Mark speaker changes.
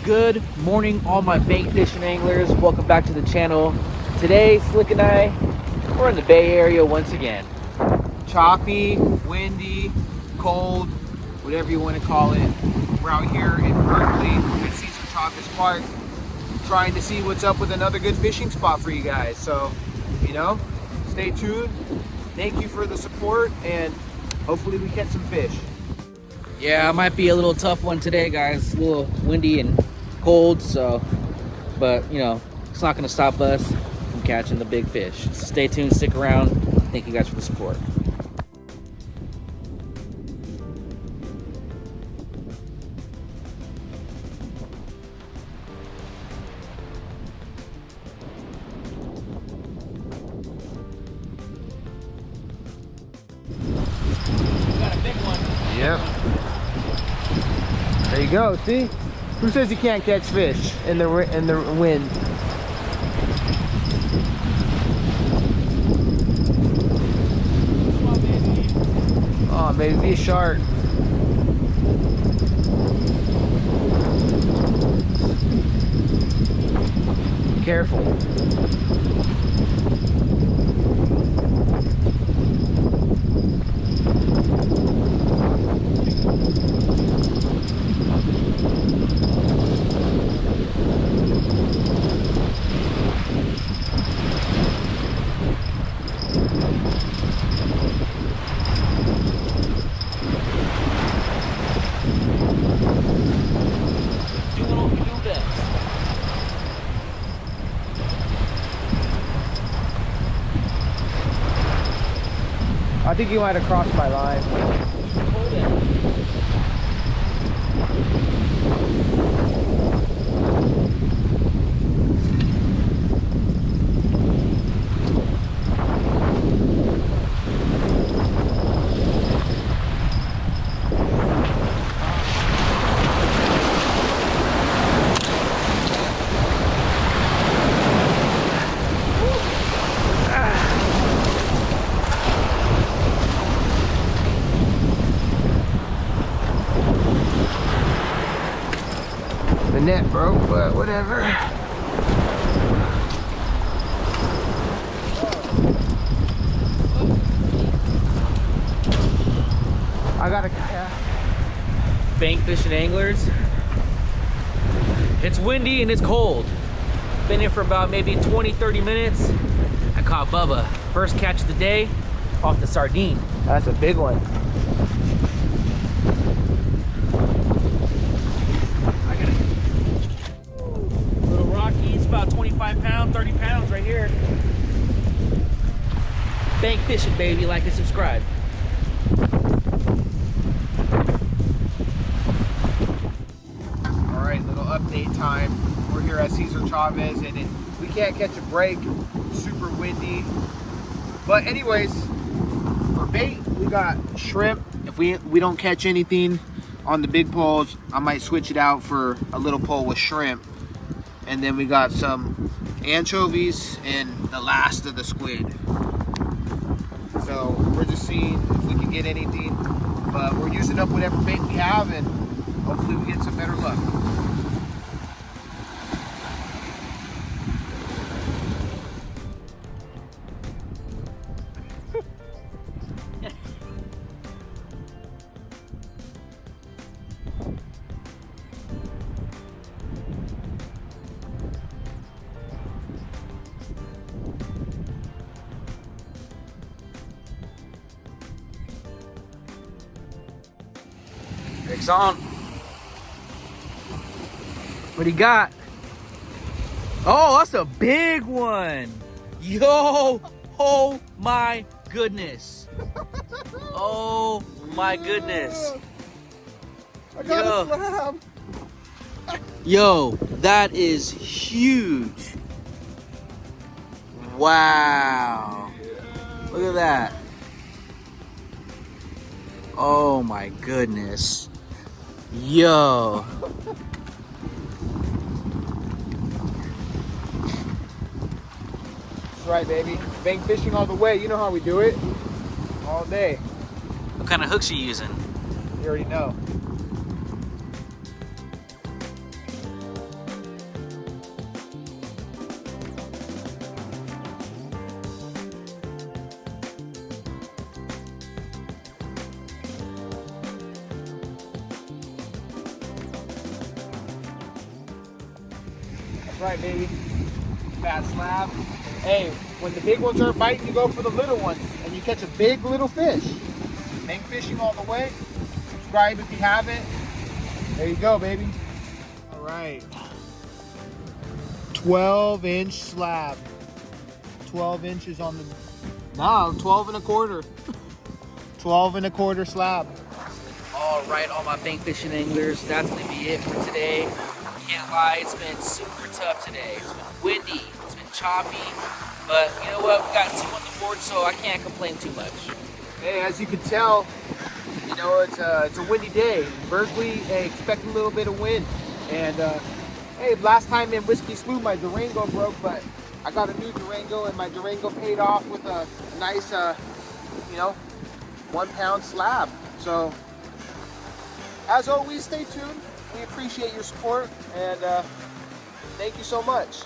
Speaker 1: Good morning, all my bait fishing anglers. Welcome back to the channel. Today, Slick and I, we're in the Bay Area once again. Choppy, windy, cold, whatever you want to call it. We're out here in Berkeley at Cesar Chavez Park, trying to see what's up with another good fishing spot for you guys. So, you know, stay tuned. Thank you for the support, and hopefully we catch some fish. Yeah, it might be a little tough one today, guys. A little windy and cold, so, but you know, it's not gonna stop us from catching the big fish. So stay tuned, stick around. Thank you guys for the support. Got a big one.
Speaker 2: Yep. There you go. See? Who says you can't catch fish in the wind? Oh, maybe a shark. Careful. I think you might have crossed my line.
Speaker 1: Hold it.
Speaker 2: The net broke, but whatever. I got a
Speaker 1: Bank fishing anglers. It's windy and it's cold. Been here for about maybe 20-30 minutes. I caught Bubba. First catch of the day off the sardine.
Speaker 2: That's a big one.
Speaker 1: I got it. Little Rockies, about 25 pounds, 30 pounds right here. Bank fishing, baby. Like and subscribe.
Speaker 2: All right, little update time. We're here at Cesar Chavez, and we can't catch a break. Super windy. But anyways, for bait, we got shrimp. If we don't catch anything on the big poles, I might switch it out for a little pole with shrimp. And then we got some anchovies and the last of the squid. So we're just seeing if we can get anything. But we're using up whatever bait we have, and hopefully we get some better luck.
Speaker 1: Rick's on. What do you got? Oh, that's a big one. Yo, oh my goodness. Oh my goodness.
Speaker 2: I got a slab.
Speaker 1: Yo, that is huge. Wow. Look at that. Oh my goodness. Yo.
Speaker 2: That's right, baby. Bank fishing all the way. You know how we do it. All day.
Speaker 1: What kind of hooks you using?
Speaker 2: You already know. That's right, baby. Fat slab. Hey, when the big ones aren't biting, you go for the little ones, and you catch a big little fish. Make fishing all the way. Subscribe if you haven't. There you go, baby. All right. 12-inch slab. 12 inches on the... No, 12 and a quarter. 12 and a quarter slab.
Speaker 1: All right, all my bank fishing anglers, that's gonna be it for today. Can't lie, it's been super tough today. It's been windy, it's been choppy, but you know what? We got 2 on the board, so I can't complain too much.
Speaker 2: Hey, as you can tell, you know, it's a windy day. In Berkeley, hey, expect a little bit of wind. And hey, last time in Whiskey Slough, my Durango broke, but I got a new Durango, and my Durango paid off with a nice, you know, 1 pound slab. So, as always, stay tuned. We appreciate your support, and thank you so much.